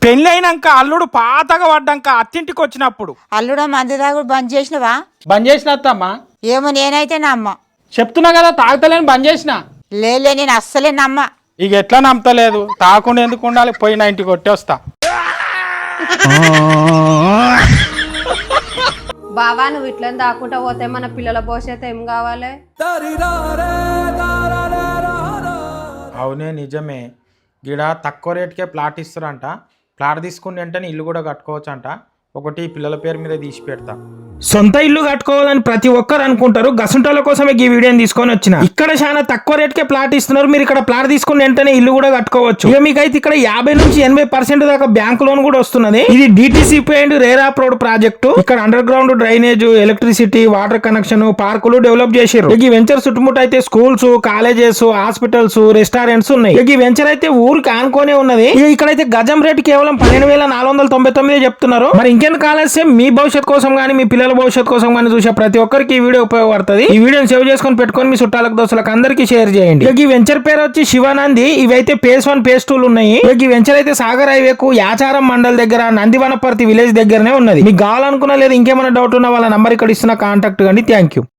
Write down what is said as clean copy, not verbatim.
పెళ్ళైనాక అల్లుడు పాతగా పడ్డాక అత్తింటికి వచ్చినప్పుడు అల్లుడా మంది తాగుడు బంద్ చేసినవా? బంద్ చేసిన అత్తమ్మా. ఏమో నేనైతే నమ్మ. చెప్తున్నా కదా తాగుతలేని బంద్ చేసిన. లేలే నేను అస్సలే నమ్మ. ఇక ఎట్లా నమ్మతలేదు, తాకుండా ఎందుకు ఉండాలి, పోయి 90 కొట్టేస్తా. బావా నువ్వు ఇట్లా దాక్కుంటా పోతే మన పిల్లల భవిష్యత్తు ఏం కావాలి? అవునే నిజమే, గిడ తక్కువ రేటుకే ప్లాట్ ఇస్తారంట. ప్లాట్ తీసుకుని వెంటనే ఇల్లు కూడా కట్టుకోవచ్చు అంట. ఒకటి పిల్లల పేరు మీద తీసి పెడతా. సొంత ఇల్లు కట్టుకోవాలని ప్రతి ఒక్కరు అనుకుంటారు. గసుంటాల కోసమే ఈ వీడియోని తీసుకొని వచ్చిన. ఇక్కడ చాలా తక్కువ రేట్కే ప్లాట్ ఇస్తున్నారు. మీరు ఇక్కడ ప్లాట్ తీసుకుని వెంటనే ఇల్లు కూడా కట్టుకోవచ్చు. ఇక మీకైతే ఇక్కడ 50 నుంచి 80% దాకా బ్యాంక్ లోన్ కూడా వస్తున్నది. ఇది DTCP అండ్ రేరాప్ రోడ్ ప్రాజెక్టు. ఇక్కడ under ground drainage, electricity, water connection, పార్కులు డెవలప్ చేశారు. ఈ వెంచర్ చుట్టుముట్టు అయితే స్కూల్స్, కాలేజెస్, హాస్పిటల్స్, రెస్టారెంట్స్ ఉన్నాయి. ఈ వెంచర్ అయితే ఊరికి ఆనుకోనే ఉన్నది. ఇక్కడైతే గజం రేటు కేవలం 12,499 చెప్తున్నారు. మరి ఇంకెందుకు ఆలస్యం, మీ భవిష్యత్ కోసం గానీ మీ పిల్లల భవిష్యత్ కోసం కానీ చూసే ప్రతి ఒక్కరికి ఈ వీడియో ఉపయోగపడుతుంది. ఈ వీడియోని సేవ్ చేసుకొని పెట్టుకొని మీ చుట్టాలకు, దోస్తులకు అందరికీ షేర్ చేయండి. ఈ వెంచర్ పేరు వచ్చి శివానంది. ఇవైతే phase 1 phase 2 ఉన్నాయి. ఈ వెంచర్ అయితే సాగర్ హైవేకు యాచారం మండల్ దగ్గర నందివనపర్తి విలేజ్ దగ్గరనే ఉన్నది. మీకు కావాలనుకున్నా లేదా ఇంకేమైనా డౌట్ ఉన్న వాళ్ళ నంబర్ ఇక్కడ ఇస్తున్న, కాంటాక్ట్ కండి. Thank you.